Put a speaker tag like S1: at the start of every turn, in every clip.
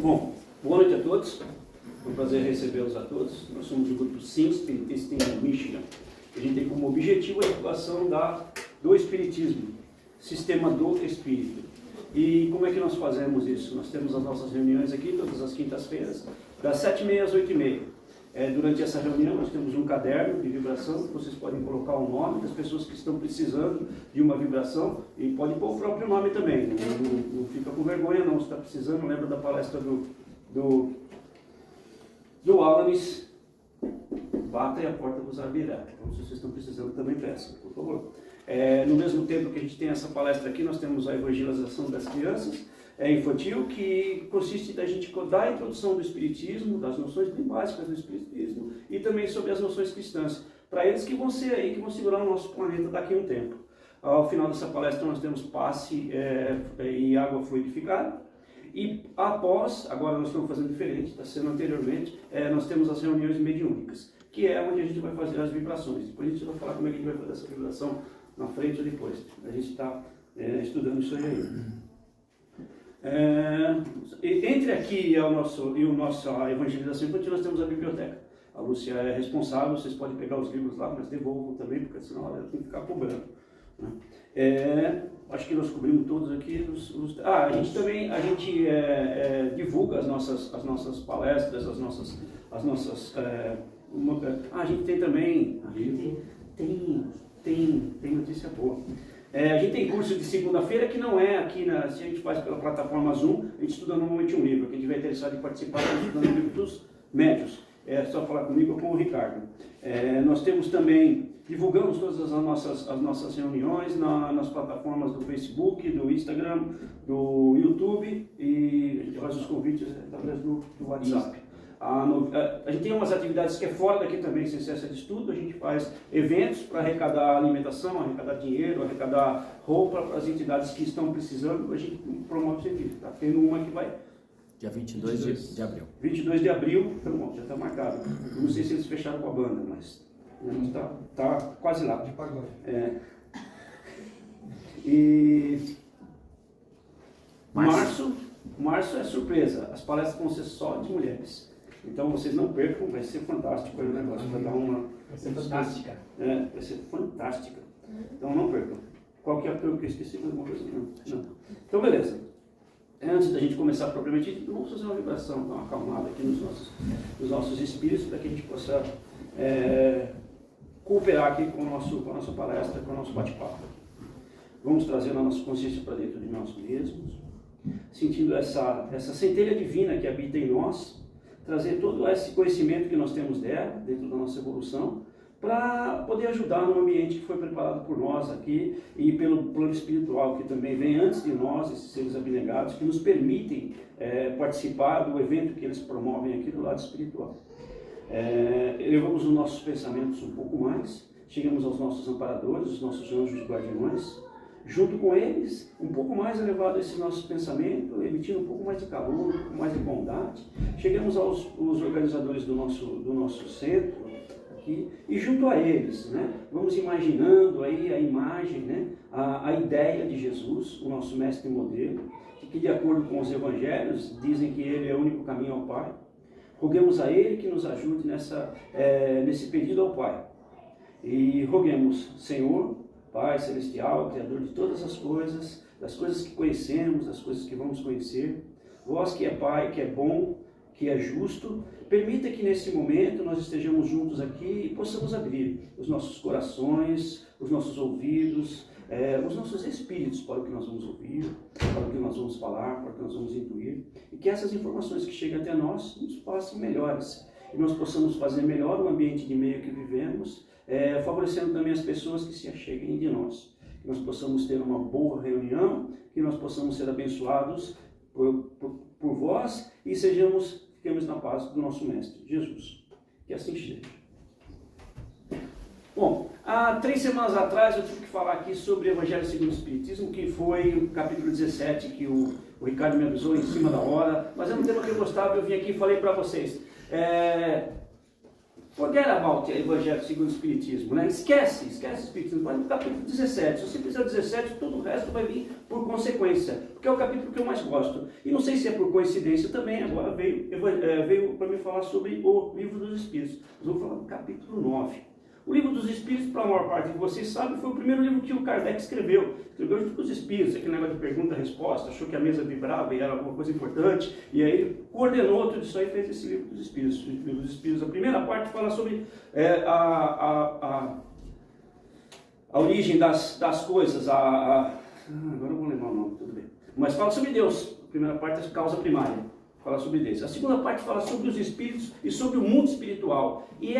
S1: Bom, boa noite a todos. É um prazer recebê-los a todos. Nós somos o grupo SIM, Espiritista em Michigan. A gente tem como objetivo a divulgação do Espiritismo, Sistema do Espírito. E como é que nós fazemos isso? Nós temos as nossas reuniões aqui todas as quintas-feiras, das 7h30 às 8h30. Durante essa reunião nós temos um caderno de vibração, que vocês podem colocar o nome das pessoas que estão precisando de uma vibração e pode pôr o próprio nome também, não fica com vergonha não, se está precisando, lembra da palestra do Alanis, bata e a porta vos abrirá. Então se vocês estão precisando também peçam, por favor. No mesmo tempo que a gente tem essa palestra aqui, nós temos a evangelização das crianças, infantil, que consiste da gente dar a introdução do Espiritismo, das noções bem básicas do Espiritismo e também sobre as noções cristãs, para eles que vão ser aí, que vão segurar o nosso planeta daqui a um tempo. Ao final dessa palestra nós temos passe e água fluidificada e após, agora nós estamos fazendo diferente, está sendo anteriormente, nós temos as reuniões mediúnicas, que é onde a gente vai fazer as vibrações. Depois a gente vai falar como é que a gente vai fazer essa vibração na frente ou depois. A gente está estudando isso aí ainda. Entre aqui e a nossa evangelização infantil, nós temos a biblioteca. A Lúcia é responsável, vocês podem pegar os livros lá, mas devolvam também, porque senão ela tem que ficar cobrando. Acho que nós cobrimos todos aqui. A gente divulga as nossas palestras, a gente tem também, tem notícia boa. A gente tem curso de segunda-feira que não é aqui, se a gente faz pela plataforma Zoom, a gente estuda normalmente um livro. Quem tiver interessado em participar, a gente estuda o livro dos médios. É só falar comigo ou com o Ricardo. Nós temos também, divulgamos todas as nossas reuniões nas plataformas do Facebook, do Instagram, do YouTube e a gente faz os convites através do WhatsApp. A gente tem umas atividades que é fora daqui também, sem cessa de estudo. A gente faz eventos para arrecadar alimentação, arrecadar dinheiro, arrecadar roupa para as entidades que estão precisando. A gente promove serviço. Está tendo uma que vai...
S2: Dia 22 de abril.
S1: 22 de abril, então, já está marcado. Eu não sei se eles fecharam com a banda, mas está quase lá.
S3: De pagode.
S1: E março é surpresa. As palestras vão ser só de mulheres. Então vocês não percam, vai ser fantástico o negócio, vai dar uma...
S3: Vai ser fantástica.
S1: Vai ser fantástica. Então não percam. Qual que é a pergunta que eu esqueci? Alguma coisa? Não. Então beleza. Antes da gente começar propriamente, vamos fazer uma vibração, dar uma acalmada aqui nos nossos espíritos, para que a gente possa cooperar aqui com a nossa palestra, com o nosso bate-papo. Vamos trazer a nossa consciência para dentro de nós mesmos, sentindo essa centelha divina que habita em nós, trazer todo esse conhecimento que nós temos dela, dentro da nossa evolução, para poder ajudar no ambiente que foi preparado por nós aqui e pelo plano espiritual que também vem antes de nós, esses seres abnegados, que nos permitem participar do evento que eles promovem aqui do lado espiritual. Elevamos os nossos pensamentos um pouco mais, chegamos aos nossos amparadores, os nossos anjos guardiões, junto com eles, um pouco mais elevado esse nosso pensamento, emitindo um pouco mais de calor, um pouco mais de bondade. Chegamos aos organizadores do nosso centro, aqui, e junto a eles, vamos imaginando aí a imagem, a ideia de Jesus, o nosso mestre modelo, que de acordo com os evangelhos, dizem que ele é o único caminho ao Pai. Roguemos a ele que nos ajude nesse pedido ao Pai. E roguemos, Senhor, Pai Celestial, Criador de todas as coisas, das coisas que conhecemos, das coisas que vamos conhecer, vós que é Pai, que é bom, que é justo, permita que nesse momento nós estejamos juntos aqui e possamos abrir os nossos corações, os nossos ouvidos, os nossos espíritos para o que nós vamos ouvir, para o que nós vamos falar, para o que nós vamos intuir, e que essas informações que chegam até nós nos passem melhores, e nós possamos fazer melhor o ambiente de meio que vivemos, favorecendo também as pessoas que se acheguem de nós, que nós possamos ter uma boa reunião, que nós possamos ser abençoados por vós e fiquemos na paz do nosso Mestre, Jesus. Que assim seja. Bom, há 3 semanas atrás eu tive que falar aqui sobre o Evangelho segundo o Espiritismo, que foi o capítulo 17, que o Ricardo me avisou em cima da hora, mas é um tema que eu gostava, eu vim aqui e falei para vocês. Forget about Evangelho segundo o Espiritismo, né? Esquece o Espiritismo. Vai no capítulo 17. Se você fizer 17, todo o resto vai vir por consequência, porque é o capítulo que eu mais gosto. E não sei se é por coincidência também, agora veio para me falar sobre o Livro dos Espíritos. Nós vamos falar do capítulo 9. O Livro dos Espíritos, para a maior parte de vocês sabem, foi o primeiro livro que o Kardec escreveu. Escreveu junto com os Espíritos, aquele negócio de pergunta-resposta, achou que a mesa vibrava e era alguma coisa importante, e aí ele coordenou tudo isso aí e fez esse Livro dos Espíritos. O Livro dos Espíritos, a primeira parte fala sobre a origem das coisas, agora eu vou lembrar o nome, tudo bem. Mas fala sobre Deus, a primeira parte é a causa primária. Fala sobre Deus. A segunda parte fala sobre os espíritos e sobre o mundo espiritual. E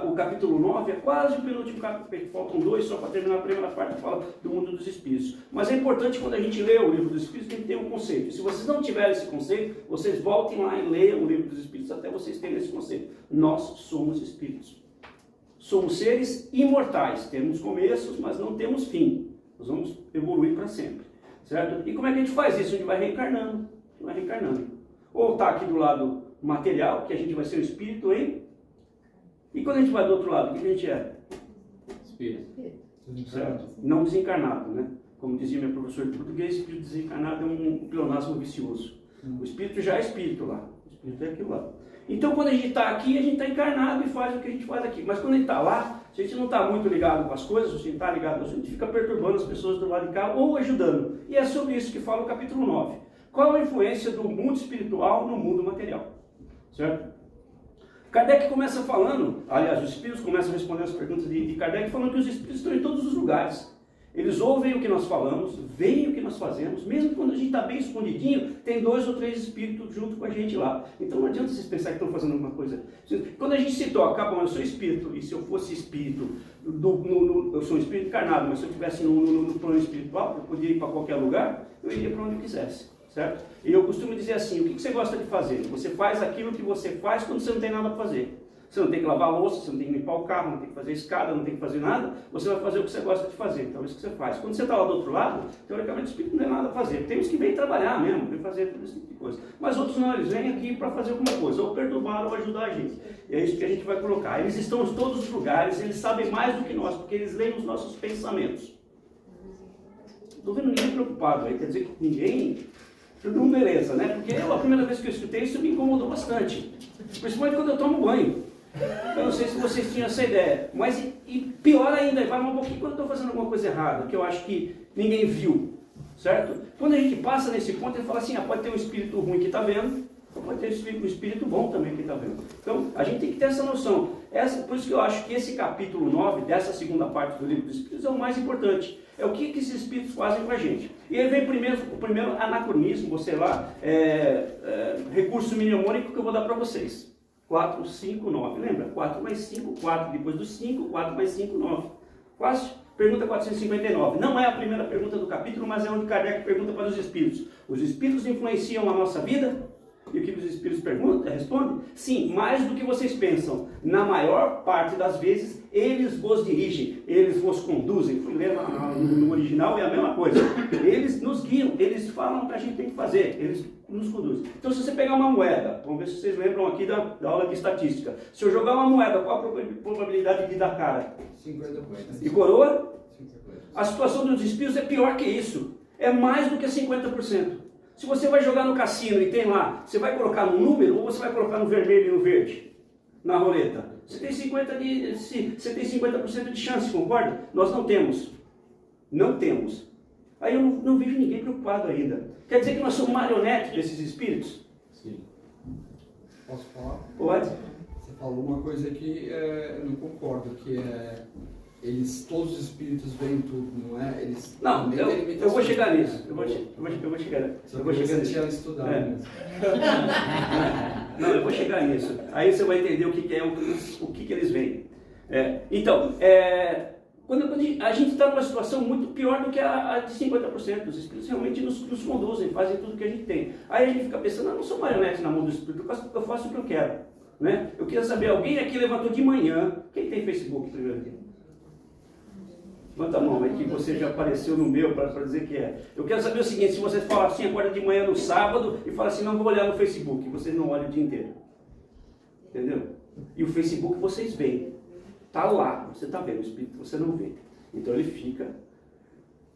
S1: o capítulo 9 é quase o penúltimo capítulo, faltam 2 só para terminar a primeira parte que fala do mundo dos espíritos. Mas é importante quando a gente lê o Livro dos Espíritos, tem que ter um conceito. E se vocês não tiverem esse conceito, vocês voltem lá e leiam o Livro dos Espíritos até vocês terem esse conceito. Nós somos espíritos. Somos seres imortais. Temos começos, mas não temos fim. Nós vamos evoluir para sempre. Certo? E como é que a gente faz isso? A gente vai reencarnando. Vai reencarnando. Ou está aqui do lado material, que a gente vai ser o espírito, hein? E quando a gente vai do outro lado, o que a gente é?
S3: Espírito.
S1: Certo? Não desencarnado, né? Como dizia minha professora de português, espírito desencarnado é um pleonasmo vicioso. O espírito já é espírito lá. O espírito é aquilo lá. Então, quando a gente está aqui, a gente está encarnado e faz o que a gente faz aqui. Mas quando a gente está lá, se a gente não está muito ligado com as coisas, se a gente está ligado, a gente fica perturbando as pessoas do lado de cá ou ajudando. E é sobre isso que fala o capítulo 9. Qual a influência do mundo espiritual no mundo material? Certo? Kardec começa falando, aliás, os espíritos começam a responder as perguntas de Kardec, falando que os espíritos estão em todos os lugares. Eles ouvem o que nós falamos, veem o que nós fazemos, mesmo quando a gente está bem escondidinho, tem 2 ou 3 espíritos junto com a gente lá. Então não adianta vocês pensarem que estão fazendo alguma coisa. Quando a gente se toca, bom, eu sou espírito, e se eu fosse espírito, eu sou um espírito encarnado, mas se eu estivesse no plano espiritual, eu podia ir para qualquer lugar, eu iria para onde eu quisesse. Certo? E eu costumo dizer assim, o que você gosta de fazer? Você faz aquilo que você faz quando você não tem nada para fazer. Você não tem que lavar a louça, você não tem que limpar o carro, não tem que fazer escada, não tem que fazer nada, você vai fazer o que você gosta de fazer, então é isso que você faz. Quando você está lá do outro lado, teoricamente o espírito não tem nada a fazer. Tem uns que vêm trabalhar mesmo, vêm fazer todo esse tipo de coisa. Mas outros não, eles vêm aqui para fazer alguma coisa, ou perturbar ou ajudar a gente. E é isso que a gente vai colocar. Eles estão em todos os lugares, eles sabem mais do que nós, porque eles leem os nossos pensamentos. Estou vendo ninguém preocupado aí, quer dizer que ninguém... Tudo beleza, né? Porque a primeira vez que eu escutei isso me incomodou bastante. Principalmente quando eu tomo banho. Eu não sei se vocês tinham essa ideia. Mas e pior ainda, vai um pouquinho quando eu estou fazendo alguma coisa errada, que eu acho que ninguém viu. Certo? Quando a gente passa nesse ponto, ele fala assim, pode ter um espírito ruim que está vendo, ou pode ter um espírito bom também que está vendo. Então, a gente tem que ter essa noção. Por isso que eu acho que esse capítulo 9, dessa segunda parte do Livro dos Espíritos, é o mais importante. É o que esses espíritos fazem com a gente. E aí vem o primeiro anacronismo, sei lá, recurso mnemônico que eu vou dar para vocês. 4, 5, 9. Lembra? 4 mais 5, 4. Depois do 5, 4 mais 5, 9. Fácil? Pergunta 459. Não é a primeira pergunta do capítulo, mas é onde Kardec pergunta para os espíritos. Os espíritos influenciam a nossa vida? E o que os espíritos respondem? Sim, mais do que vocês pensam. Na maior parte das vezes, eles vos dirigem, eles vos conduzem. Fui ler no original, é a mesma coisa. Eles nos guiam, eles falam o que a gente tem que fazer, eles nos conduzem. Então, se você pegar uma moeda, vamos ver se vocês lembram aqui da aula de estatística. Se eu jogar uma moeda, qual a probabilidade de dar cara?
S3: 50%.
S1: E coroa?
S3: 50%.
S1: A situação dos espíritos é pior que isso. É mais do que 50%. Se você vai jogar no cassino e tem lá, você vai colocar no número ou você vai colocar no vermelho e no verde? Na roleta. Você tem 50% de chance, concorda? Nós não temos. Não temos. Aí eu não vejo ninguém preocupado ainda. Quer dizer que nós somos marionetes desses espíritos?
S3: Sim. Posso falar?
S1: Pode.
S3: Você falou uma coisa que eu não concordo, que é... todos os espíritos veem tudo, não é? Eles
S1: não, eu vou chegar nisso. Eu vou chegar.
S3: Você tinha estudado.
S1: Não, eu vou chegar nisso. Aí você vai entender o que eles veem. Então, quando a gente está numa situação muito pior do que a de 50%. Os espíritos realmente nos conduzem, fazem tudo que a gente tem. Aí a gente fica pensando, eu não sou marionete na mão do espírito, eu faço o que eu quero. Né? Eu queria saber, alguém aqui levantou de manhã, quem tem Facebook primeiro aqui? Levanta a mão aí que você já apareceu no meu para dizer que é. Eu quero saber o seguinte, se você falar assim, acorda de manhã no sábado e fala assim, não vou olhar no Facebook, você não olha o dia inteiro. Entendeu? E o Facebook vocês veem. Está lá, você está vendo, o espírito você não vê. Então ele fica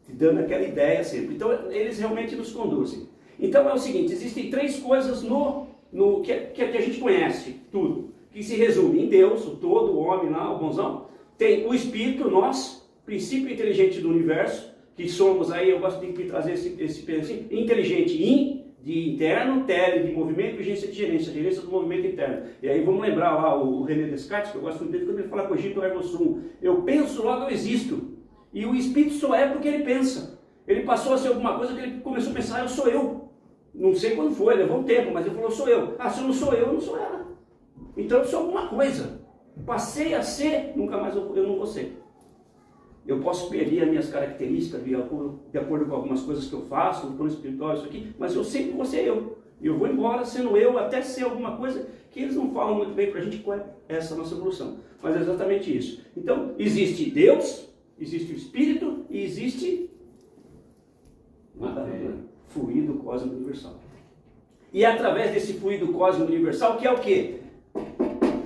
S1: te dando aquela ideia sempre. Então eles realmente nos conduzem. Então é o seguinte, existem três coisas que a gente conhece, tudo, que se resume em Deus, o todo, o homem lá, o bonzão. Tem o espírito, nós, princípio inteligente do universo, que somos aí, eu gosto de trazer esse pedacinho, inteligente de interno, tele de movimento, vigência de gerência do movimento interno. E aí vamos lembrar lá o René Descartes, que eu gosto muito dele, quando ele fala cogito ergo sum. Eu penso, logo eu existo. E o espírito só é porque ele pensa. Ele passou a ser alguma coisa que ele começou a pensar, eu sou eu. Não sei quando foi, levou um tempo, mas ele falou, sou eu. Ah, se eu não sou ela. Então eu sou alguma coisa. Passei a ser, nunca mais eu não vou ser. Eu posso perder as minhas características de acordo com algumas coisas que eu faço, no plano espiritual, isso aqui, mas eu sempre vou ser eu. E eu vou embora sendo eu, até ser alguma coisa que eles não falam muito bem pra gente qual é essa nossa evolução. Mas é exatamente isso. Então, existe Deus, existe o Espírito e existe fluido cósmico universal. E é através desse fluido cósmico universal, que é o quê?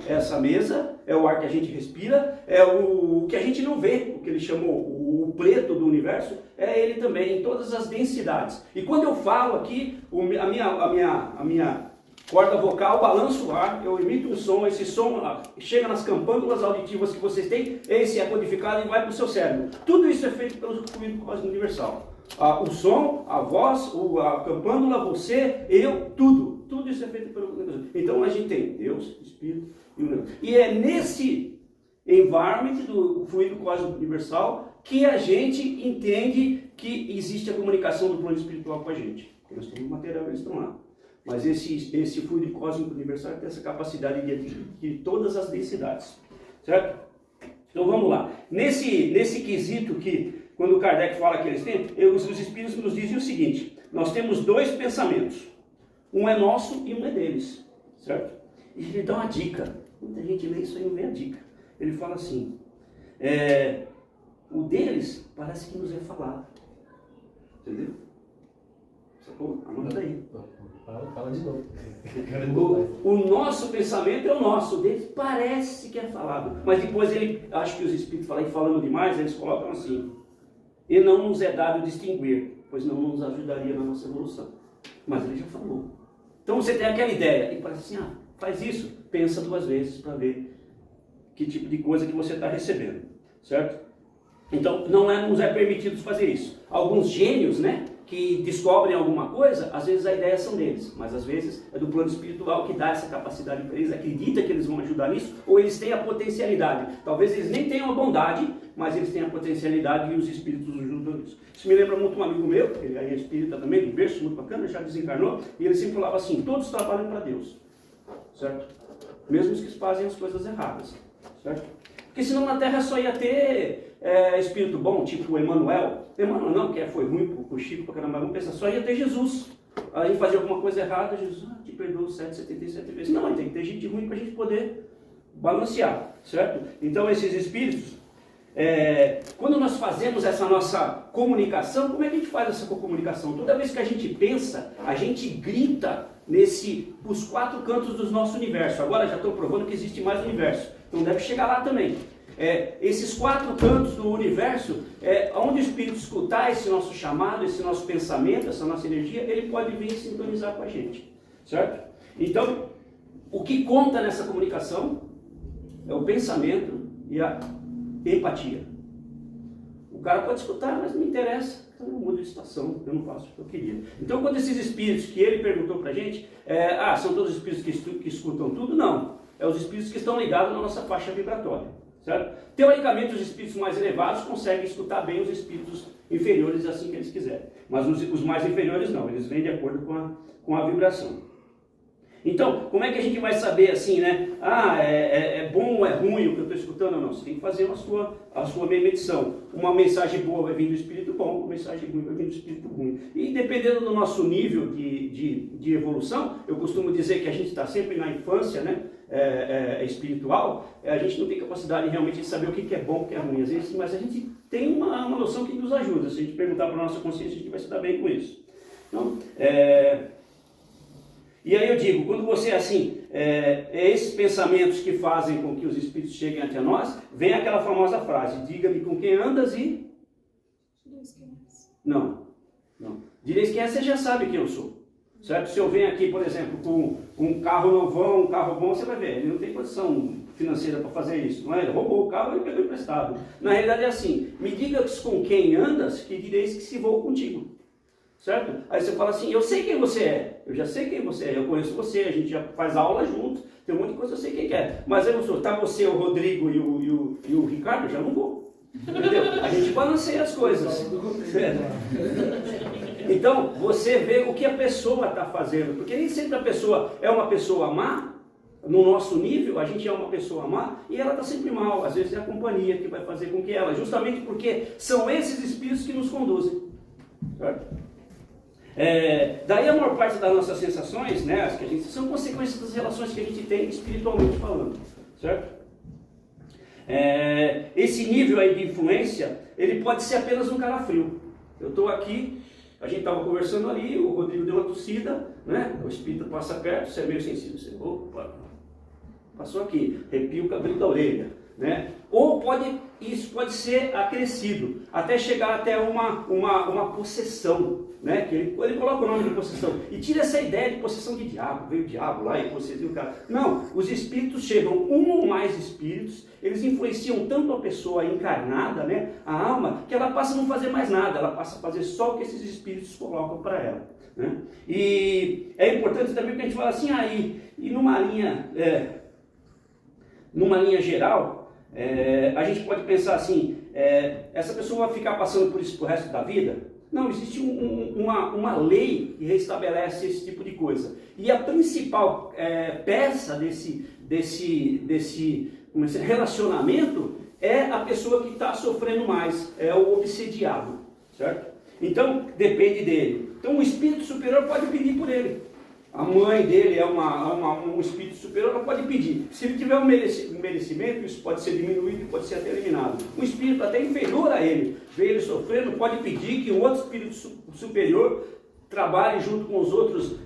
S1: Essa mesa, é o ar que a gente respira, é o que a gente não vê, o que ele chamou o preto do universo, é ele também, em todas as densidades. E quando eu falo aqui, a minha corda vocal balança o ar, eu emito um som, esse som chega nas campândulas auditivas que vocês têm, esse é codificado e vai para o seu cérebro. Tudo isso é feito pelo fluido cósmico universal. O som, a voz, a campândula, você, eu, tudo. Tudo isso é feito pelo fluido cósmico. Então a gente tem Deus, Espírito e o universo. E é nesse environment do fluido cósmico universal que a gente entende que existe a comunicação do plano espiritual com a gente. Porque nós temos material, eles estão lá. Mas esse fluido cósmico universal tem essa capacidade de todas as densidades. Certo? Então vamos lá. Nesse quesito que, quando o Kardec fala que eles têm, os espíritos nos dizem o seguinte: nós temos dois pensamentos. Um é nosso e um é deles. Certo? E ele dá uma dica. Muita gente lê isso aí e não vê a dica. Ele fala assim: o deles parece que nos é falado. Entendeu? Sacou? Anota aí.
S4: Fala de novo.
S1: O nosso pensamento é o nosso, o deles parece que é falado. Mas depois ele, acho que os espíritos falando demais, eles colocam assim: e não nos é dado distinguir, pois não nos ajudaria na nossa evolução. Mas ele já falou. Então você tem aquela ideia, e parece assim: faz isso, pensa duas vezes para ver que tipo de coisa que você está recebendo, certo? Então não nos é permitido fazer isso. Alguns gênios, né, que descobrem alguma coisa, às vezes a ideia são deles, mas às vezes é do plano espiritual que dá essa capacidade para eles, acredita que eles vão ajudar nisso, ou eles têm a potencialidade. Talvez eles nem tenham a bondade, mas eles têm a potencialidade e os espíritos ajudam nisso. Isso me lembra muito um amigo meu, ele é espírita também, de berço, muito bacana, já desencarnou, e ele sempre falava assim: todos trabalham para Deus, certo? Mesmo os que fazem as coisas erradas, certo? Porque senão na Terra só ia ter espírito bom, tipo o Emmanuel. Emmanuel não, que foi ruim pro Chico, pra caramba, vamos pensar, só ia ter Jesus. Aí fazia alguma coisa errada, Jesus te perdoou 777 vezes. Não, tem que ter gente ruim para a gente poder balancear, certo? Então esses espíritos, quando nós fazemos essa nossa comunicação, como é que a gente faz essa comunicação? Toda vez que a gente pensa, a gente grita os quatro cantos do nosso universo. Agora já estou provando que existe mais universo, então deve chegar lá também. Esses quatro cantos do universo, onde o espírito escutar esse nosso chamado, esse nosso pensamento, essa nossa energia, ele pode vir sintonizar com a gente, certo? Então, o que conta nessa comunicação é o pensamento e a empatia. O cara pode escutar, mas não me interessa, então eu mudo de estação, eu não faço o que eu queria. Então, quando esses espíritos que ele perguntou pra gente, são todos os espíritos que escutam tudo? Não, os espíritos que estão ligados na nossa faixa vibratória. Certo? Teoricamente, os espíritos mais elevados conseguem escutar bem os espíritos inferiores assim que eles quiserem. Mas os mais inferiores não, eles vêm de acordo com a vibração. Então, como é que a gente vai saber assim, né? É bom ou é ruim o que eu estou escutando ou não? Você tem que fazer a sua medição. Uma mensagem boa vai vir do espírito bom, uma mensagem ruim vai vir do espírito ruim. E dependendo do nosso nível de evolução, eu costumo dizer que a gente está sempre na infância, né? Espiritual, a gente não tem capacidade realmente de saber o que é bom e o que é ruim, às vezes, mas a gente tem uma noção que nos ajuda. Se a gente perguntar para a nossa consciência, a gente vai se dar bem com isso. Então, E aí eu digo, quando você assim, esses pensamentos que fazem com que os espíritos cheguem até nós, vem aquela famosa frase, diga-me com quem andas e... Não. Direis quem é, você já sabe quem eu sou. Certo? Se eu venho aqui, por exemplo, com um carro novão, um carro bom, você vai ver, ele não tem condição financeira para fazer isso. Não é? Ele roubou o carro e pegou emprestado. Na realidade é assim, me digas com quem andas, que direis que se vou contigo. Certo? Aí você fala assim, eu sei quem você é, eu já sei quem você é, eu conheço você, a gente já faz aula junto, tem um monte de coisa, eu sei quem é. Mas aí tá você, o Rodrigo e o Ricardo, eu já não vou. Entendeu? A gente balanceia as coisas. Então, você vê o que a pessoa está fazendo, porque nem sempre a pessoa é uma pessoa má, no nosso nível, a gente é uma pessoa má, e ela está sempre mal, às vezes é a companhia que vai fazer com que ela, justamente porque são esses espíritos que nos conduzem. Certo? Daí a maior parte das nossas sensações, né, as que a gente, são consequências das relações que a gente tem espiritualmente falando. Certo? Esse nível aí de influência, ele pode ser apenas um cara frio. Eu estou aqui, a gente estava conversando ali, o Rodrigo deu uma tossida, né? O espírito passa perto, você é meio sensível, você, opa, passou aqui, arrepia o cabelo da orelha, né? Ou isso pode ser acrescido, até chegar até uma possessão, né? Que ele coloca o nome de possessão, e tira essa ideia de possessão de diabo, veio o diabo lá e possediu o cara. Não, os espíritos chegam, um ou mais espíritos, eles influenciam tanto a pessoa encarnada, né? A alma, que ela passa a não fazer mais nada, ela passa a fazer só o que esses espíritos colocam para ela. Né? E é importante também que a gente fala assim, e numa linha geral, a gente pode pensar assim, essa pessoa vai ficar passando por isso pro resto da vida? Não, existe uma lei que restabelece esse tipo de coisa. E a principal peça desse relacionamento é a pessoa que está sofrendo mais, é o obsediado, certo? Então, depende dele. Então, o espírito superior pode pedir por ele. A mãe dele é um espírito superior, ela pode pedir. Se ele tiver um merecimento, isso pode ser diminuído e pode ser até eliminado. Um espírito até inferior a ele, vê ele sofrendo, pode pedir que um outro espírito superior trabalhe junto com os outros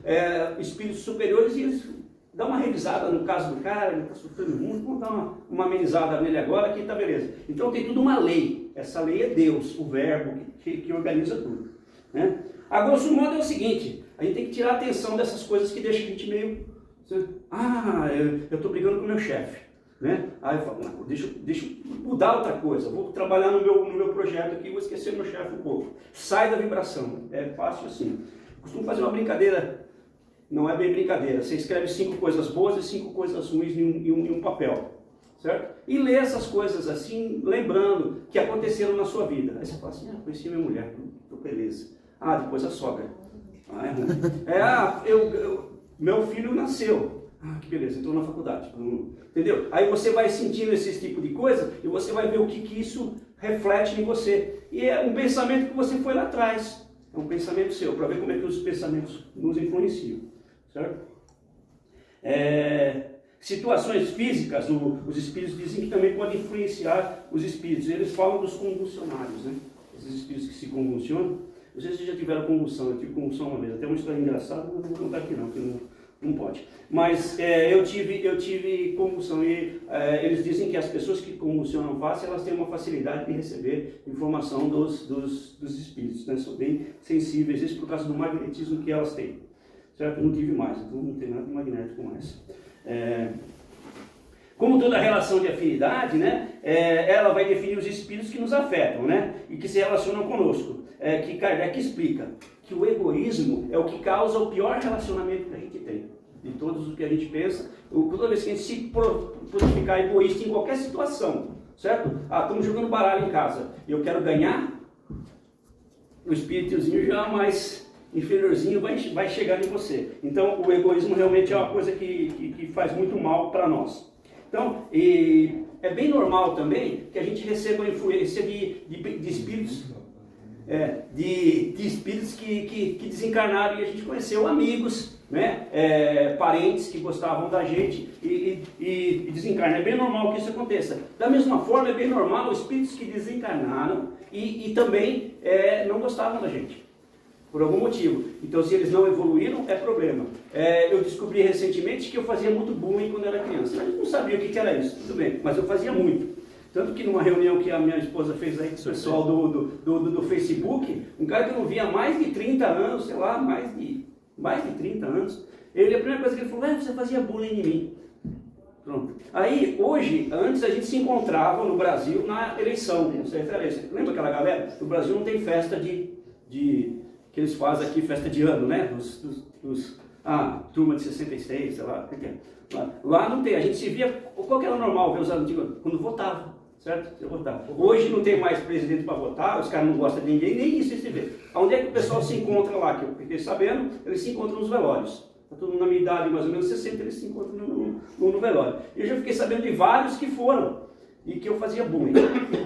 S1: espíritos superiores e eles dão uma revisada no caso do cara, ele está sofrendo muito, vamos dar uma amenizada nele agora, que está beleza. Então tem tudo uma lei. Essa lei é Deus, o verbo que organiza tudo. Né? A grosso modo é o seguinte, a gente tem que tirar a atenção dessas coisas que deixam a gente meio... eu estou brigando com o meu chefe. Né? Aí eu falo, não, deixa eu mudar outra coisa, vou trabalhar no meu projeto aqui, vou esquecer meu chefe um pouco. Sai da vibração, é fácil assim. Costumo fazer uma brincadeira, não é bem brincadeira, você escreve 5 coisas boas e 5 coisas ruins em um papel. Certo? E lê essas coisas assim, lembrando que aconteceram na sua vida. Aí você fala assim, conheci minha mulher, beleza. Depois a sogra. É ruim. Meu filho nasceu. Que beleza, entrou na faculdade. Entendeu? Aí você vai sentindo esse tipo de coisa e você vai ver o que isso reflete em você. E é um pensamento que você foi lá atrás. É um pensamento seu, para ver como é que os pensamentos nos influenciam. Certo? Situações físicas, os espíritos dizem que também podem influenciar os espíritos. Eles falam dos convulsionários, né? Esses espíritos que se convulsionam. Não sei se vocês já tiveram convulsão, eu tive convulsão uma vez. Até uma história engraçada, mas não vou contar aqui não, porque não pode. Mas eu tive convulsão e eles dizem que as pessoas que convulsionam fácil, elas têm uma facilidade de receber informação dos espíritos, né? São bem sensíveis, isso por causa do magnetismo que elas têm. Certo? Eu não tive mais, então não tem nada de magnético mais. Como toda relação de afinidade, né, ela vai definir os espíritos que nos afetam, né, e que se relacionam conosco. Que Kardec explica que o egoísmo é o que causa o pior relacionamento que a gente tem. De todos os que a gente pensa, toda vez que a gente se ficar egoísta em qualquer situação, certo? Estamos jogando baralho em casa e eu quero ganhar, o espíritozinho já mais inferiorzinho vai chegar em você. Então, o egoísmo realmente é uma coisa que faz muito mal para nós. Então, é bem normal também que a gente receba a influência de espíritos, de espíritos que desencarnaram e a gente conheceu amigos, né? Parentes que gostavam da gente e desencarnam. É bem normal que isso aconteça. Da mesma forma, é bem normal espíritos que desencarnaram e também não gostavam da gente. por algum motivo. Então, se eles não evoluíram, é problema. Eu descobri recentemente que eu fazia muito bullying quando era criança. Eu não sabia o que era isso, tudo bem, mas eu fazia muito. Tanto que numa reunião que a minha esposa fez aí com o pessoal do Facebook, um cara que eu não via há mais de 30 anos, sei lá, mais de 30 anos, a primeira coisa que ele falou, você fazia bullying em mim. Pronto. Aí, hoje, antes a gente se encontrava no Brasil na eleição, você lembra aquela galera? No Brasil não tem festa que eles fazem aqui, festa de ano, né? Turma de 66, sei lá, o que é. Lá não tem, a gente se via, qual que era o normal ver os antigos? Quando votava, certo? Você votava. Hoje não tem mais presidente para votar, os caras não gostam de ninguém, nem isso se vê. Onde é que o pessoal se encontra lá? Que eu fiquei sabendo, eles se encontram nos velórios. Está todo mundo na minha idade, mais ou menos 60, eles se encontram no velório. E eu já fiquei sabendo de vários que foram e que eu fazia bullying.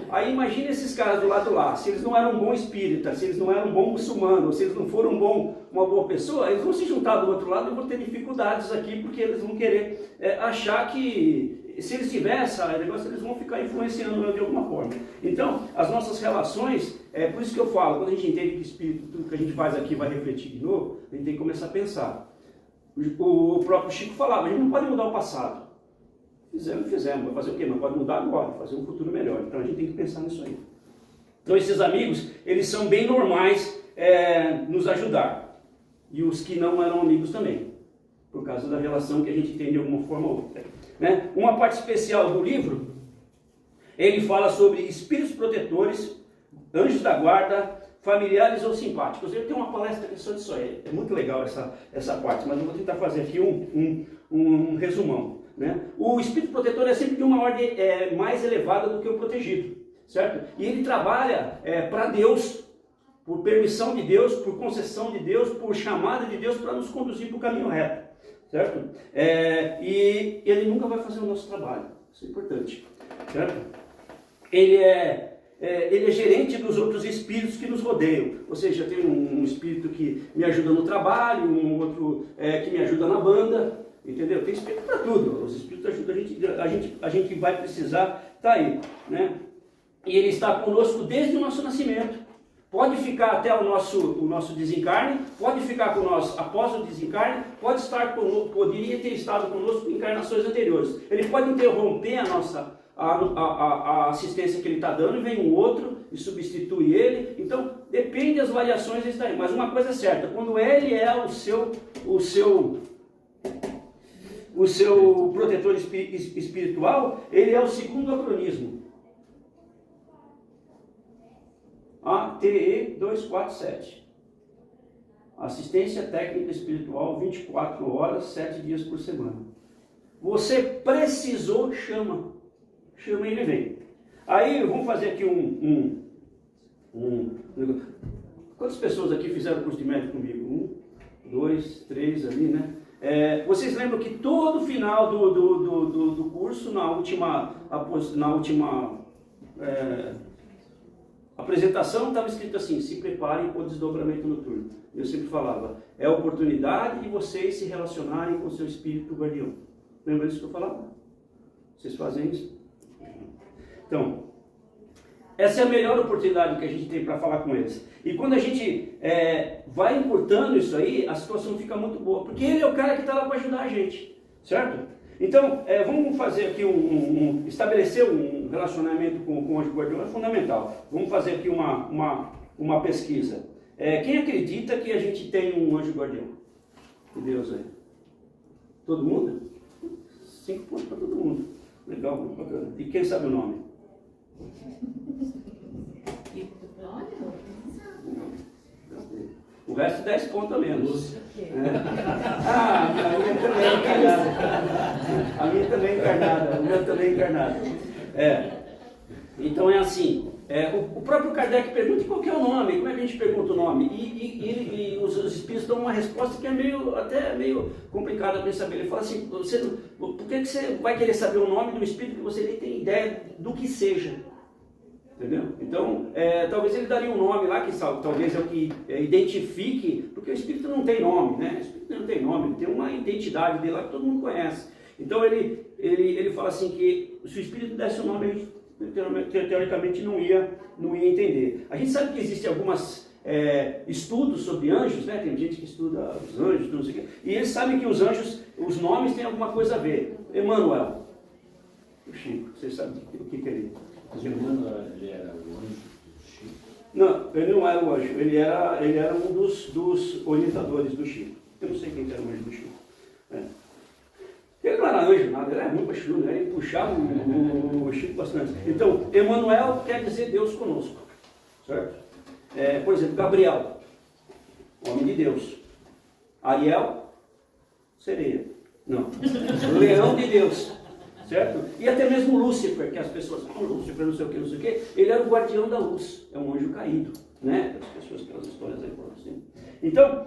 S1: Aí imagina esses caras do lado lá, se eles não eram um bom espírita, se eles não eram um bom muçulmano, se eles não foram uma boa pessoa, eles vão se juntar do outro lado e vão ter dificuldades aqui, porque eles vão querer achar que, se eles tiverem esse negócio, eles vão ficar influenciando de alguma forma. Então, as nossas relações, por isso que eu falo, quando a gente entende que o espírito, tudo que a gente faz aqui vai refletir de novo, a gente tem que começar a pensar. O próprio Chico falava, a gente não pode mudar o passado. Fizemos, vai fazer o quê? Mas pode mudar agora, fazer um futuro melhor. Então a gente tem que pensar nisso aí. Então esses amigos, eles são bem normais nos ajudar. E os que não eram amigos também, por causa da relação que a gente tem de alguma forma ou outra. Né? Uma parte especial do livro, ele fala sobre espíritos protetores, anjos da guarda, familiares ou simpáticos. Eu tenho uma palestra que é só disso aí. É muito legal essa parte, mas eu vou tentar fazer aqui um resumão. Né? O espírito protetor é sempre de uma ordem mais elevada do que o protegido, certo? E ele trabalha para Deus, por permissão de Deus, por concessão de Deus, por chamada de Deus para nos conduzir para o caminho reto, certo? E ele nunca vai fazer o nosso trabalho, isso é importante, certo? Ele é gerente dos outros espíritos que nos rodeiam, ou seja, tem um espírito que me ajuda no trabalho, um outro que me ajuda na banda. Entendeu? Tem espírito para tudo. Os espíritos ajudam a gente vai precisar estar aí, né? E ele está conosco desde o nosso nascimento. Pode ficar até o nosso desencarne, pode ficar conosco após o desencarne, poderia ter estado conosco em encarnações anteriores. Ele pode interromper a assistência que ele está dando e vem um outro e substitui ele. Então, depende das variações, ele está aí. Mas uma coisa é certa, quando ele é o seu protetor espiritual, ele é o segundo acronismo. ATE 247. Assistência técnica espiritual 24 horas, 7 dias por semana. Você precisou, chama e ele vem. Aí vamos fazer aqui quantas pessoas aqui fizeram curso de médico comigo? 1, 2, 3 ali, né? Vocês lembram que todo final do curso, na última apresentação, estava escrito assim: se preparem para o desdobramento noturno. Eu sempre falava, é a oportunidade de vocês se relacionarem com o seu espírito guardião. Lembra disso que eu falava? Vocês fazem isso? Então, essa é a melhor oportunidade que a gente tem para falar com eles. E quando a gente vai encurtando isso aí, a situação fica muito boa, porque ele é o cara que está lá para ajudar a gente, certo? Então, vamos fazer aqui estabelecer um relacionamento com o anjo guardião é fundamental. Vamos fazer aqui uma pesquisa. Quem acredita que a gente tem um anjo guardião? Que Deus aí? Todo mundo? 5 pontos para todo mundo. Legal, muito bacana. E quem sabe o nome? O resto 10 pontos a menos. A minha também é encarnada. A minha também é encarnada. O meu também é encarnado. Então é assim. O próprio Kardec pergunta qual que é o nome. Como é que a gente pergunta o nome? E os espíritos dão uma resposta que é até meio complicada para saber. Ele fala assim: por que você vai querer saber o nome de um espírito que você nem tem ideia do que seja? Entendeu? Então, talvez ele daria um nome lá que talvez é o que identifique, porque o espírito não tem nome, né? O espírito não tem nome, ele tem uma identidade dele lá que todo mundo conhece. Então ele fala assim que se o espírito desse um nome, teoricamente não ia entender. A gente sabe que existem algumas estudos sobre anjos, né? Tem gente que estuda os anjos, não sei o quê, e eles sabem que os anjos, os nomes têm alguma coisa a ver. Emanuel, o Chico, vocês sabem o que é ele?
S2: Emanuel, ele era o anjo do Chico?
S1: Não, ele não era o anjo, ele era um dos orientadores do Chico. Eu não sei quem era o anjo do Chico. Ele não era anjo, nada, ele era muito baixinho, né? Ele puxava o Chico bastante. Então, Emanuel quer dizer Deus conosco, certo? Por exemplo, Gabriel, homem de Deus. Ariel, sereia. Não, leão de Deus, certo? E até mesmo Lúcifer, que as pessoas falam, Lúcifer, não sei o que, ele era o guardião da luz, é um anjo caído, né? As pessoas, pelas histórias aí falam assim. Então,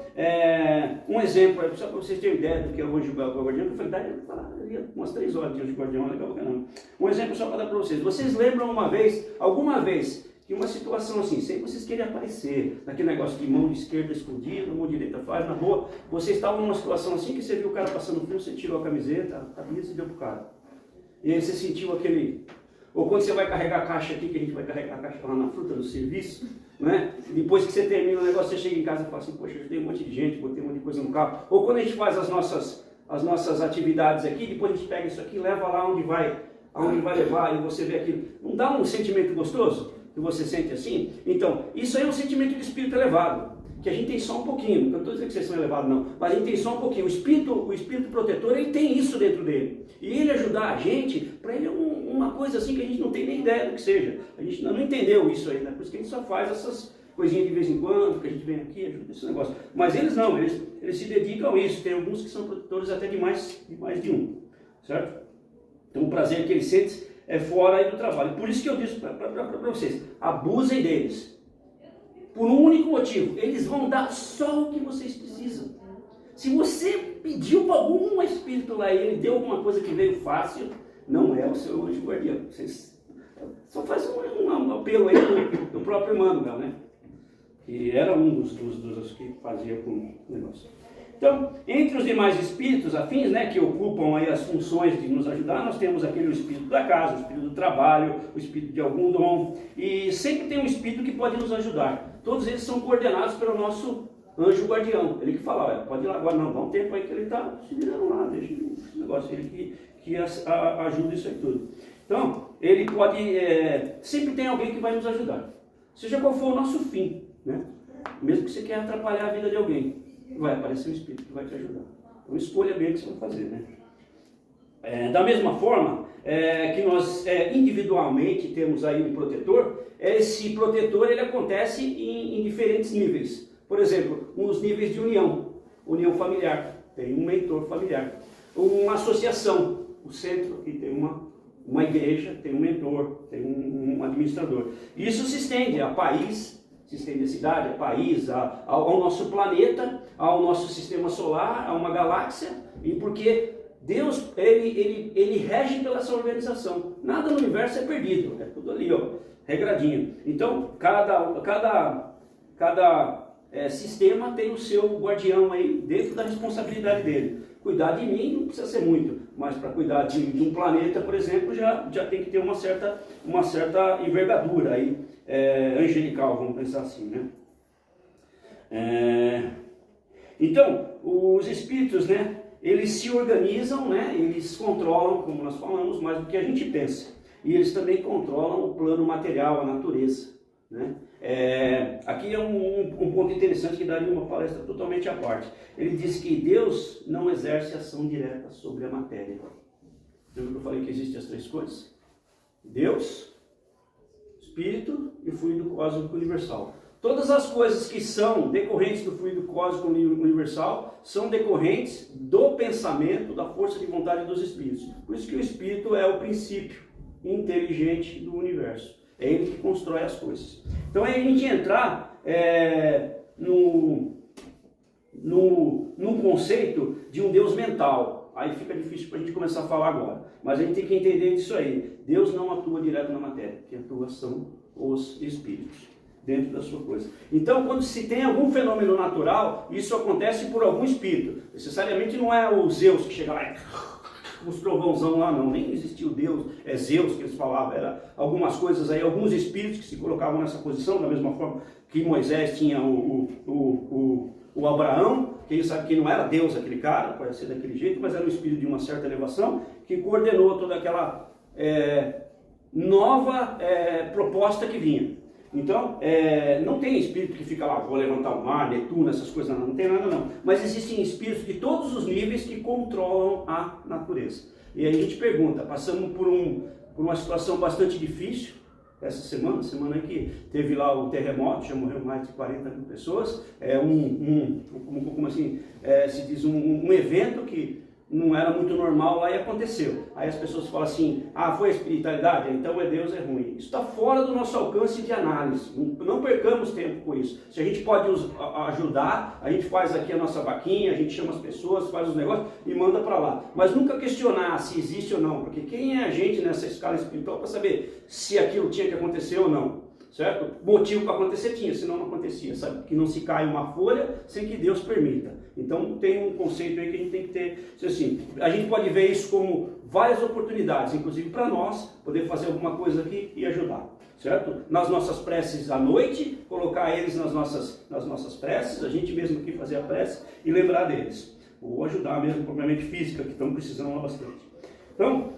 S1: um exemplo, só para vocês terem ideia do que é o anjo guardião, que eu falei, umas 3 horas de anjo guardião, legal pra caramba. Um exemplo só para dar para vocês. Vocês lembram alguma vez, que uma situação assim, sem vocês querem aparecer, naquele negócio de mão esquerda escondida, mão direita faz, na rua, vocês estavam numa situação assim que você viu o cara passando frio, você tirou a camiseta, a camisa e deu pro cara. E aí você sentiu aquele... Ou quando você vai carregar a caixa aqui, que a gente vai carregar a caixa lá na fruta do serviço, né? Depois que você termina o negócio, você chega em casa e fala assim, poxa, eu ajudei um monte de gente, botei um monte de coisa no carro. Ou quando a gente faz as nossas atividades aqui, depois a gente pega isso aqui e leva lá onde vai levar, e você vê aquilo. Não dá um sentimento gostoso? Que você sente assim? Então, isso aí é um sentimento de espírito elevado, que a gente tem só um pouquinho. Não estou dizendo que vocês são elevados, não, mas a gente tem só um pouquinho. O espírito protetor, ele tem isso dentro dele. E ele ajudar a gente, para ele é uma coisa assim que a gente não tem nem ideia do que seja. A gente não entendeu isso ainda, por isso que a gente só faz essas coisinhas de vez em quando, que a gente vem aqui, ajuda esse negócio. Mas eles não, eles se dedicam a isso. Tem alguns que são protetores até de mais de um, certo? Então o prazer que eles sentem é fora aí do trabalho. Por isso que eu disse para vocês, abusem deles. Por um único motivo, eles vão dar só o que vocês precisam. Se você pediu para algum espírito lá e ele deu alguma coisa que veio fácil, não é o seu anjo guardião. Vocês só faz um apelo aí do próprio Emmanuel, né? Que era um dos que fazia com o negócio. Então, entre os demais espíritos afins, né, que ocupam aí as funções de nos ajudar, nós temos aquele o espírito da casa, o espírito do trabalho, o espírito de algum dom, e sempre tem um espírito que pode nos ajudar. Todos eles são coordenados pelo nosso anjo guardião. Ele que fala, olha, pode ir lá agora, não, dá um tempo aí que ele está se virando lá, deixa esse negócio, ele que ajuda isso aí tudo. Então, ele pode, sempre tem alguém que vai nos ajudar. Seja qual for o nosso fim, né? Mesmo que você quer atrapalhar a vida de alguém, vai aparecer um espírito que vai te ajudar. Então escolha bem o que você vai fazer, né? Da mesma forma que nós individualmente temos aí um protetor, esse protetor ele acontece em diferentes níveis. Por exemplo, nos níveis de união familiar, tem um mentor familiar. Uma associação, o centro aqui tem uma igreja, tem um mentor, tem um administrador. Isso se estende a país, se estende a cidade, a país, ao nosso planeta, ao nosso sistema solar, a uma galáxia, e porque Deus, ele rege pela essa organização. Nada no universo é perdido, é tudo ali, ó, regradinho. Então, cada sistema tem o seu guardião aí dentro da responsabilidade dele. Cuidar de mim não precisa ser muito, mas para cuidar de um planeta, por exemplo, já tem que ter uma certa envergadura aí, angelical, vamos pensar assim, né? Então, os espíritos, né, eles se organizam, né, eles controlam, como nós falamos, mais do que a gente pensa. E eles também controlam o plano material, a natureza, né? Aqui é um ponto interessante que daria uma palestra totalmente à parte. Ele diz que Deus não exerce ação direta sobre a matéria. Lembra que eu falei que existem as 3 coisas? Deus, Espírito e fluido cósmico universal. Todas as coisas que são decorrentes do fluido cósmico universal são decorrentes do pensamento, da força de vontade dos espíritos. Por isso que o Espírito é o princípio inteligente do universo. É ele que constrói as coisas. Então aí a gente entrar num conceito de um Deus mental. Aí fica difícil para a gente começar a falar agora. Mas a gente tem que entender disso aí. Deus não atua direto na matéria. Quem atua são os espíritos dentro da sua coisa. Então, quando se tem algum fenômeno natural, isso acontece por algum espírito. Necessariamente não é o Zeus que chega lá e os trovãozão lá não, nem existia o Deus, Zeus que eles falavam, era algumas coisas aí, alguns espíritos que se colocavam nessa posição, da mesma forma que Moisés tinha o Abraão, que ele sabe que não era Deus aquele cara, pode ser daquele jeito, mas era um espírito de uma certa elevação, que coordenou toda aquela nova proposta que vinha. Então, não tem espírito que fica lá, vou levantar o mar, Netuno, essas coisas, não tem nada não. Mas existem espíritos de todos os níveis que controlam a natureza. E aí a gente pergunta, passamos por uma situação bastante difícil, essa semana que teve lá o terremoto, já morreu mais de 40 mil pessoas, como assim, se diz, um evento que não era muito normal lá e aconteceu. Aí as pessoas falam assim, foi a espiritualidade, então Deus é ruim. Isso está fora do nosso alcance de análise, não percamos tempo com isso. Se a gente pode ajudar, a gente faz aqui a nossa vaquinha, a gente chama as pessoas, faz os negócios e manda para lá. Mas nunca questionar se existe ou não, porque quem é a gente nessa escala espiritual para saber se aquilo tinha que acontecer ou não? Certo? Motivo para acontecer tinha, senão não acontecia, sabe? Que não se cai uma folha sem que Deus permita. Então tem um conceito aí que a gente tem que ter, assim, a gente pode ver isso como várias oportunidades, inclusive para nós, poder fazer alguma coisa aqui e ajudar, certo? Nas nossas preces à noite, colocar eles nas nossas preces, a gente mesmo aqui fazer a prece e lembrar deles, ou ajudar mesmo propriamente física, que estão precisando bastante. Então,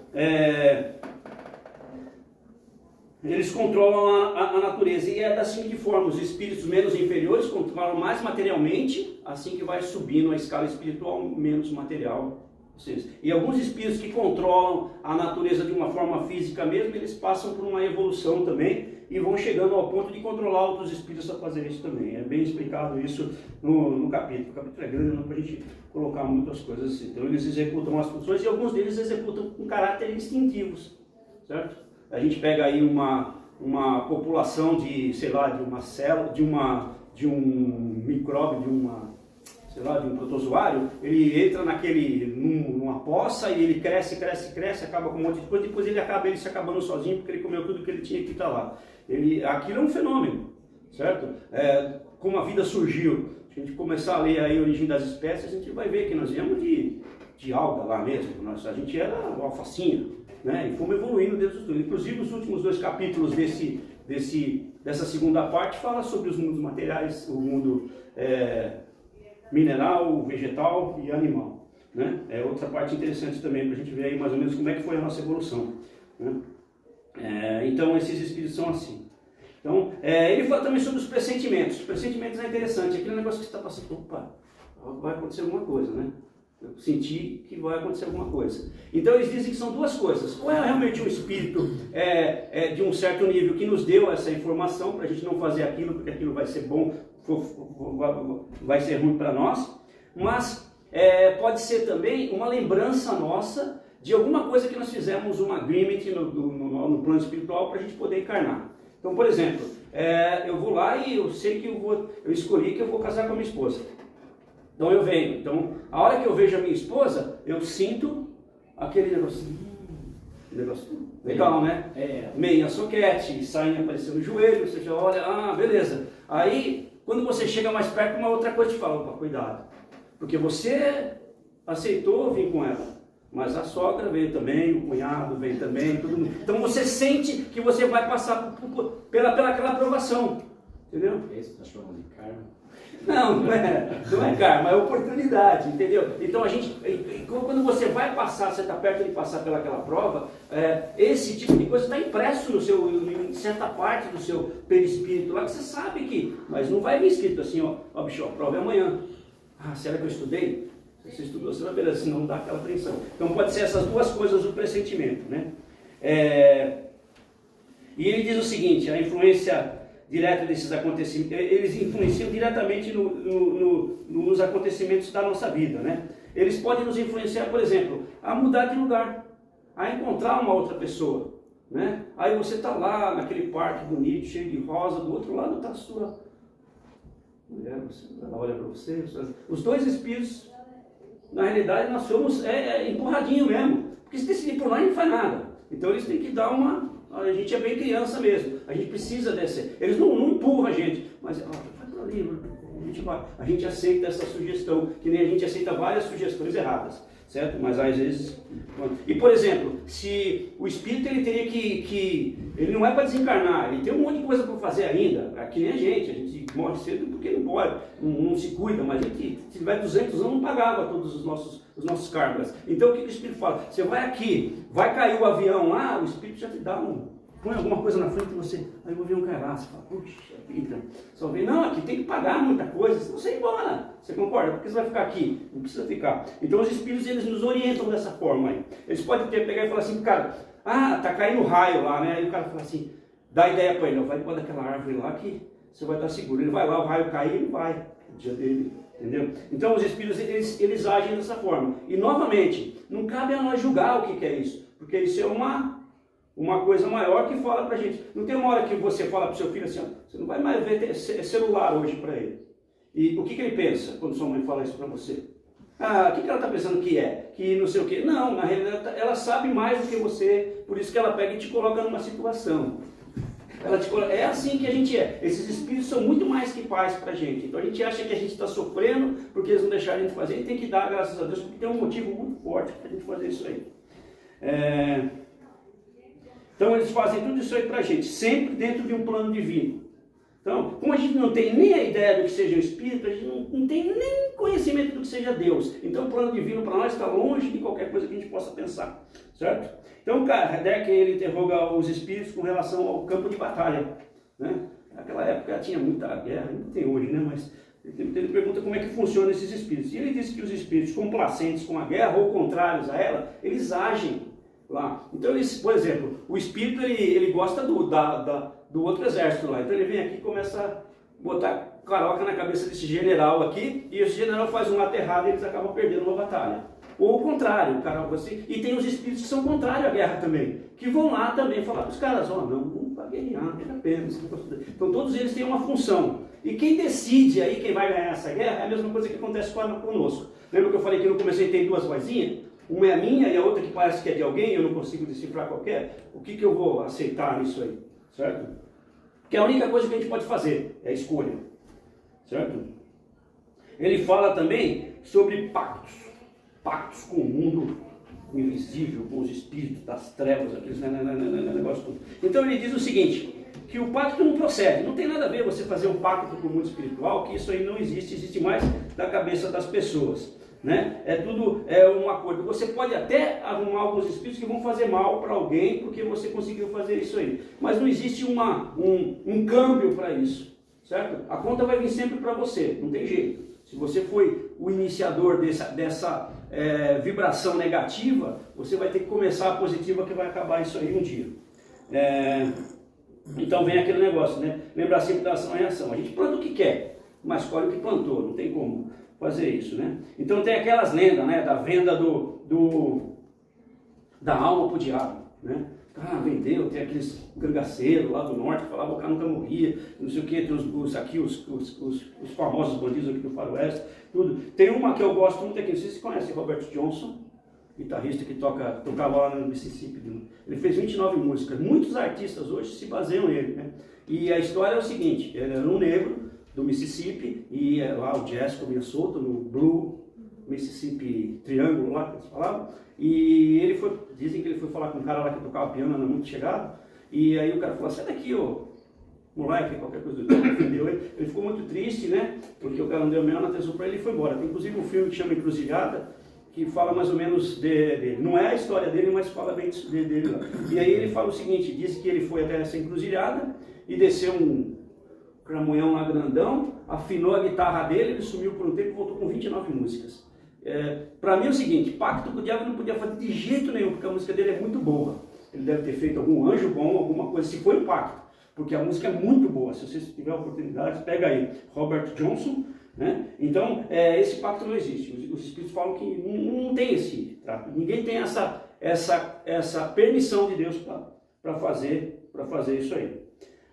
S1: eles controlam a natureza e é da seguinte forma, os espíritos menos inferiores controlam mais materialmente, assim que vai subindo a escala espiritual, menos material. E alguns espíritos que controlam a natureza de uma forma física mesmo, eles passam por uma evolução também e vão chegando ao ponto de controlar outros espíritos a fazer isso também. É bem explicado isso no capítulo. O capítulo é grande, não é para a gente colocar muitas coisas assim. Então eles executam as funções e alguns deles executam com caráter instintivos, certo? A gente pega aí uma população de, sei lá, de uma célula, de um micróbio, de um protozoário, ele entra numa poça e ele cresce, acaba com um monte de coisa, depois ele se acabando sozinho porque ele comeu tudo que ele tinha que estar lá. Aquilo é um fenômeno, certo? Como a vida surgiu. Se a gente começar a ler aí a origem das espécies, a gente vai ver que nós viemos de alga lá mesmo, a gente era alfacinha. Né? E fomos evoluindo desde os dois. Inclusive os últimos 2 capítulos dessa segunda parte fala sobre os mundos materiais, o mundo mineral, vegetal e animal. Né? É outra parte interessante também para a gente ver aí mais ou menos como é que foi a nossa evolução. Né? Então esses espíritos são assim. Então ele fala também sobre os pressentimentos. Os pressentimentos é interessante, aquele negócio que você está passando, opa, vai acontecer alguma coisa, né? Eu senti que vai acontecer alguma coisa. Então eles dizem que são 2 coisas. Ou é realmente um espírito de um certo nível que nos deu essa informação para a gente não fazer aquilo, porque aquilo vai ser bom, vai ser ruim para nós. Mas pode ser também uma lembrança nossa de alguma coisa que nós fizemos um agreement no plano espiritual para a gente poder encarnar. Então, por exemplo, eu vou lá e eu sei que eu escolhi que eu vou casar com a minha esposa. Então eu venho, a hora que eu vejo a minha esposa, eu sinto aquele negócio legal, né? Meia soquete, sainha aparecendo no joelho, você já olha, beleza. Aí, quando você chega mais perto, uma outra coisa te fala, opa, cuidado. Porque você aceitou vir com ela, mas a sogra veio também, o cunhado veio também, todo mundo. Então você sente que você vai passar pela aquela aprovação, entendeu?
S2: Isso está chamando de karma.
S1: Não é karma, é oportunidade, entendeu? Então quando você vai passar, você está perto de passar pelaquela prova, esse tipo de coisa está impresso em certa parte do seu perispírito lá, que você sabe que, mas não vai vir escrito assim, ó bicho, a prova é amanhã. Será que eu estudei? Se você estudou, você vai ver, assim, não dá aquela apreensão. Então pode ser essas 2 coisas o pressentimento, né? E ele diz o seguinte, a influência direta desses acontecimentos, eles influenciam diretamente nos acontecimentos da nossa vida, né? Eles podem nos influenciar, por exemplo, a mudar de lugar, a encontrar uma outra pessoa, né? Aí você está lá naquele parque bonito, cheio de rosa, do outro lado está a sua mulher, ela olha para você, os 2 espíritos, na realidade nós somos empurradinho mesmo, porque se decidir por lá, a gente não faz nada. Então eles têm que dar a gente é bem criança mesmo, a gente precisa descer. Eles não empurram a gente, mas vai por ali, a gente aceita essa sugestão, que nem a gente aceita várias sugestões erradas. certo? Mas às vezes... E, por exemplo, se o espírito ele teria que ele não é para desencarnar, ele tem um monte de coisa para fazer ainda, aqui nem a gente morre cedo porque não pode, não se cuida, mas a gente, se tiver 200 anos, não pagava todos os nossos karmas. Então, o que o espírito fala? Você vai aqui, vai cair o avião lá, o espírito já te dá põe alguma coisa na frente de você, aí o avião cai lá, você fala, puxa vida, só vem, não, aqui tem que pagar muita coisa, senão você ir embora, você concorda? Porque você vai ficar aqui, não precisa ficar. Então os espíritos, eles nos orientam dessa forma aí. Eles podem pegar e falar assim, cara, tá caindo raio lá, né? Aí o cara fala assim, dá ideia para ele, vai embora daquela árvore lá que você vai estar seguro. Ele vai lá, o raio cair, ele vai, o dia dele, entendeu? Então os espíritos, eles agem dessa forma. E novamente, não cabe a nós julgar o que é isso, porque isso é uma coisa maior que fala pra gente. Não tem uma hora que você fala pro seu filho assim, ó, você não vai mais ver celular hoje para ele. E o que ele pensa quando sua mãe fala isso para você? O que ela está pensando que é? Que não sei o quê. Não, na realidade ela sabe mais do que você, por isso que ela pega e te coloca numa situação. É assim que a gente é. Esses espíritos são muito mais que pais pra gente. Então a gente acha que a gente está sofrendo porque eles não deixaram a gente fazer. A gente tem que dar graças a Deus, porque tem um motivo muito forte para a gente fazer isso aí. Então eles fazem tudo isso aí pra gente, sempre dentro de um plano divino. Então, como a gente não tem nem a ideia do que seja o Espírito, a gente não tem nem conhecimento do que seja Deus. Então o plano divino para nós está longe de qualquer coisa que a gente possa pensar, certo? Então Kardec, ele interroga os espíritos com relação ao campo de batalha, né? Naquela época tinha muita guerra, ainda tem hoje, né? Mas ele pergunta como é que funcionam esses espíritos. E ele diz que os espíritos complacentes com a guerra ou contrários a ela, eles agem lá. Então, por exemplo, o espírito ele gosta do outro exército lá. Então ele vem aqui e começa a botar caroca na cabeça desse general aqui, e esse general faz um ato errado e eles acabam perdendo uma batalha. Ou o contrário, o cara assim, e tem os espíritos que são contrários à guerra também, que vão lá também falar para os caras, não vai guerrear, não tem a pena. Então todos eles têm uma função. E quem decide aí quem vai ganhar essa guerra é a mesma coisa que acontece conosco. Lembra que eu falei que no começo tem duas vozinhas? Uma é a minha e a outra que parece que é de alguém, eu não consigo decifrar qualquer. O que eu vou aceitar nisso aí? Certo? Porque a única coisa que a gente pode fazer é a escolha. Certo? Ele fala também sobre pactos. Pactos com o mundo invisível, com os espíritos das trevas, aqueles negócio tudo. Então ele diz o seguinte, que o pacto não procede. Não tem nada a ver você fazer um pacto com o mundo espiritual, que isso aí não existe, existe mais da cabeça das pessoas. Né? É um acordo. Você pode até arrumar alguns espíritos que vão fazer mal para alguém porque você conseguiu fazer isso aí. Mas não existe um câmbio para isso, certo? A conta vai vir sempre para você, não tem jeito. Se você foi o iniciador dessa vibração negativa, você vai ter que começar a positiva que vai acabar isso aí um dia. Então vem aquele negócio, né? Lembrar sempre da ação e ação. A gente planta o que quer, mas colhe o que plantou, não tem como fazer isso, né? Então tem aquelas lendas, né, da venda da alma pro diabo, né? Vendeu, tem aqueles cangaceiros lá do norte que falavam que o cara nunca morria, não sei o que, tem os famosos bandidos aqui do faroeste, tudo. Tem uma que eu gosto muito aqui, não sei se você conhece, Robert Johnson, guitarrista que tocava lá no Mississippi. Ele fez 29 músicas, muitos artistas hoje se baseiam nele, né? E a história é o seguinte, ele era um negro do Mississippi, e lá o jazz comia solto, no Blue Mississippi Triângulo lá, que eles falavam, e dizem que ele foi falar com um cara lá que tocava piano, não muito chegado, e aí o cara falou, sai daqui, ô moleque, qualquer coisa do tipo, entendeu? Ele ficou muito triste, né, porque o cara não deu melhor atenção para ele e foi embora. Tem inclusive um filme que chama Encruzilhada, que fala mais ou menos dele. Não é a história dele, mas fala bem dele lá. E aí ele fala o seguinte, diz que ele foi até essa encruzilhada e desceu um cramunhão lá grandão, afinou a guitarra dele, ele sumiu por um tempo e voltou com 29 músicas. Para mim é o seguinte, pacto com o diabo não podia fazer de jeito nenhum, porque a música dele é muito boa. Ele deve ter feito algum anjo bom, alguma coisa, se foi um pacto, porque a música é muito boa. Se você tiver a oportunidade, pega aí, Robert Johnson, né? Então, esse pacto não existe. Os espíritos falam que não tem esse trato. Ninguém tem essa permissão de Deus para fazer isso aí.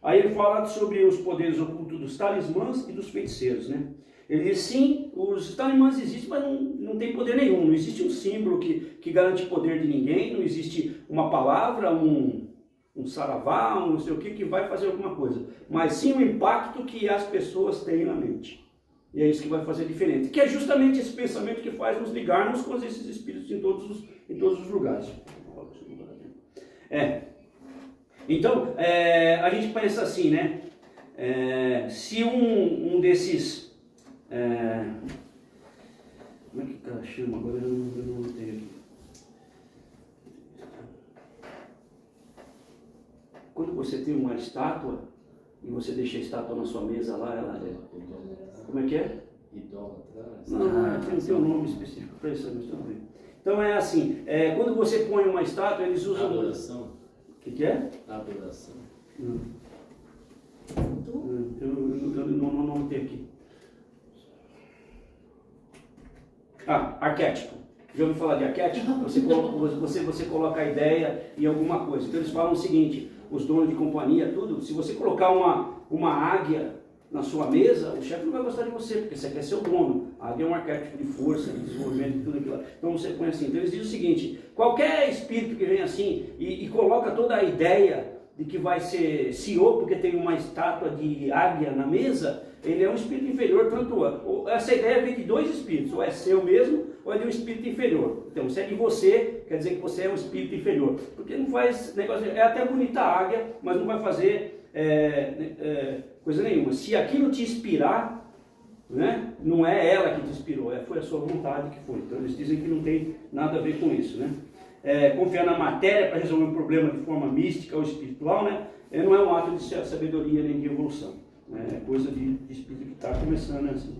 S1: Aí ele fala sobre os poderes ocultos dos talismãs e dos feiticeiros, né? Ele diz, sim, os talismãs existem, mas não tem poder nenhum. Não existe um símbolo que garante poder de ninguém, não existe uma palavra, um saravá, não sei o que vai fazer alguma coisa. Mas sim o impacto que as pessoas têm na mente. E é isso que vai fazer diferente. Que é justamente esse pensamento que faz nos ligarmos com esses espíritos em todos os lugares. Então, a gente pensa assim, né? Se um desses... como é que o cara chama? Agora eu não tenho aqui. Quando você tem uma estátua e você deixa a estátua na sua mesa lá, ela é... Como é que é?
S2: Idólatra.
S1: Não, tem um nome específico para isso. Então é assim, quando você põe uma estátua, eles usam...
S2: Adoração.
S1: O que é?
S2: Adoração.
S1: Eu não tenho aqui. Arquétipo. Já ouviu falar de arquétipo? Você coloca a ideia em alguma coisa. Então eles falam o seguinte, os donos de companhia, tudo, se você colocar uma águia na sua mesa, o chefe não vai gostar de você, porque você quer ser o dono. A águia é um arquétipo de força, de desenvolvimento, de tudo aquilo lá. Então você põe assim. Então eles dizem o seguinte, qualquer espírito que vem assim e coloca toda a ideia de que vai ser CEO, porque tem uma estátua de águia na mesa, ele é um espírito inferior, tanto essa ideia vem de dois espíritos, ou é seu mesmo, ou é de um espírito inferior. Então, se é de você, quer dizer que você é um espírito inferior. Porque não faz negócio, é até bonita a águia, mas não vai fazer coisa nenhuma. Se aquilo te inspirar, né, não é ela que te inspirou, foi a sua vontade que foi. Então, eles dizem que não tem nada a ver com isso, né? Confiar na matéria para resolver um problema de forma mística ou espiritual, né? Não é um ato de sabedoria nem de evolução. É coisa de espírito que está começando assim.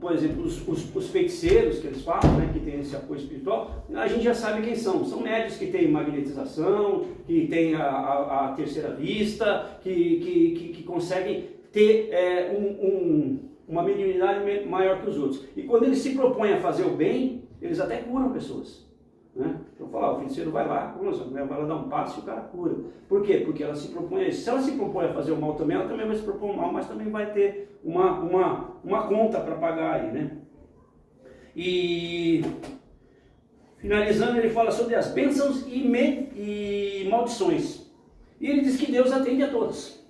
S1: Por exemplo, os feiticeiros que eles falam, né, que tem esse apoio espiritual, a gente já sabe quem são. São médios que têm magnetização, que têm a terceira vista, que conseguem ter uma mediunidade maior que os outros. E quando eles se propõem a fazer o bem, eles até curam pessoas. Né? Então falar, o feiticeiro vai lá, vai lá dar um passo e o cara cura. Por quê? Porque ela se propõe a isso. Se ela se propõe a fazer o mal também, ela também vai se propor o mal, mas também vai ter uma conta para pagar aí, né? E finalizando, ele fala sobre as bênçãos e maldições. E ele diz que Deus atende a todas,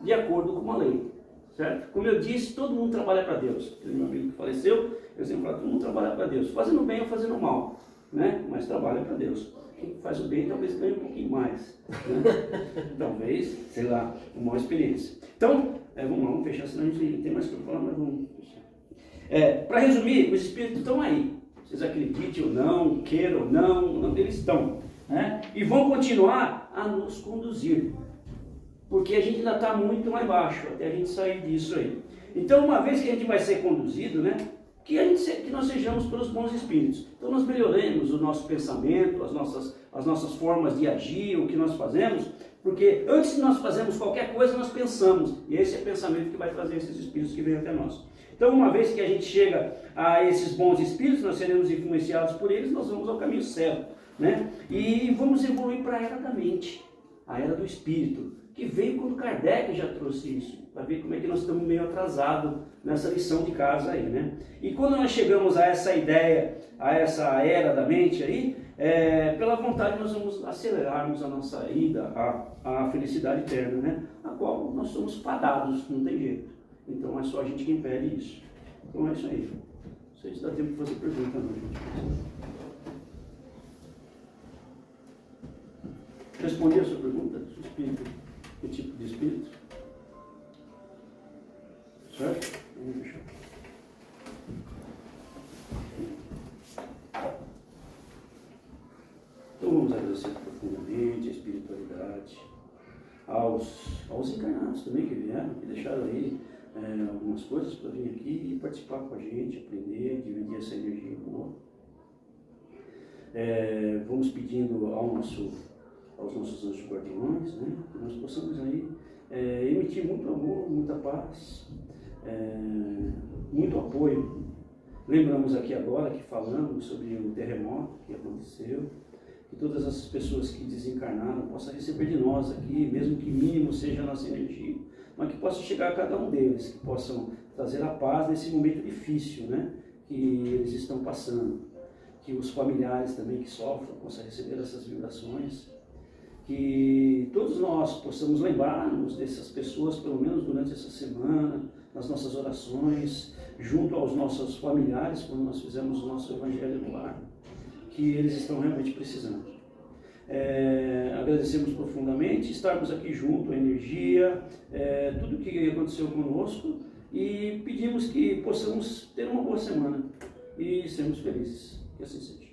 S1: de acordo com a lei. Certo? Como eu disse, todo mundo trabalha para Deus. Meu amigo que faleceu, eu sempre falo, todo mundo trabalha para Deus, fazendo bem ou fazendo mal, né? Mas trabalha para Deus. Quem faz o bem talvez ganhe um pouquinho mais, né? Talvez, sei lá, uma maior experiência. Então, vamos fechar, senão a gente tem mais o que falar, mas vamos fechar. Para resumir, os espíritos estão aí. Vocês acreditem ou não, queiram ou não, eles estão, né? E vão continuar a nos conduzir. Porque a gente ainda está muito lá embaixo, até a gente sair disso aí. Então, uma vez que a gente vai ser conduzido, né, que nós sejamos pelos bons espíritos. Então, nós melhoremos o nosso pensamento, as nossas formas de agir, o que nós fazemos, porque antes de nós fazermos qualquer coisa, nós pensamos. E esse é o pensamento que vai trazer esses espíritos que vêm até nós. Então, uma vez que a gente chega a esses bons espíritos, nós seremos influenciados por eles, nós vamos ao caminho certo, né? E vamos evoluir para a era da mente, a era do espírito, que veio quando Kardec já trouxe isso, para ver como é que nós estamos meio atrasados nessa lição de casa aí, né? E quando nós chegamos a essa ideia, a essa era da mente aí, pela vontade nós vamos acelerarmos a nossa ida à felicidade eterna, né? A qual nós somos fadados, não tem jeito. Então é só a gente que impede isso. Então é isso aí. Não sei se dá tempo de fazer pergunta, não, gente. Respondi a sua pergunta? Seu espírito? Que tipo de espírito? Certo? Vamos fechar. Então vamos agradecer profundamente a espiritualidade, aos encarnados também que vieram, que deixaram aí algumas coisas para vir aqui e participar com a gente, aprender, dividir essa energia boa. Vamos pedindo aos nossos anjos guardiões, né, que nós possamos aí emitir muito amor, muita paz, muito apoio. Lembramos aqui agora que falamos sobre o terremoto que aconteceu, que todas essas pessoas que desencarnaram possam receber de nós aqui, mesmo que mínimo seja a nossa energia, mas que possa chegar a cada um deles, que possam trazer a paz nesse momento difícil, né, que eles estão passando, que os familiares também que sofrem possam receber essas vibrações, que todos nós possamos lembrar-nos dessas pessoas, pelo menos durante essa semana, nas nossas orações, junto aos nossos familiares, quando nós fizemos o nosso Evangelho no Lar, que eles estão realmente precisando. Agradecemos profundamente estarmos aqui junto, a energia, tudo o que aconteceu conosco, e pedimos que possamos ter uma boa semana e sermos felizes. Que assim seja.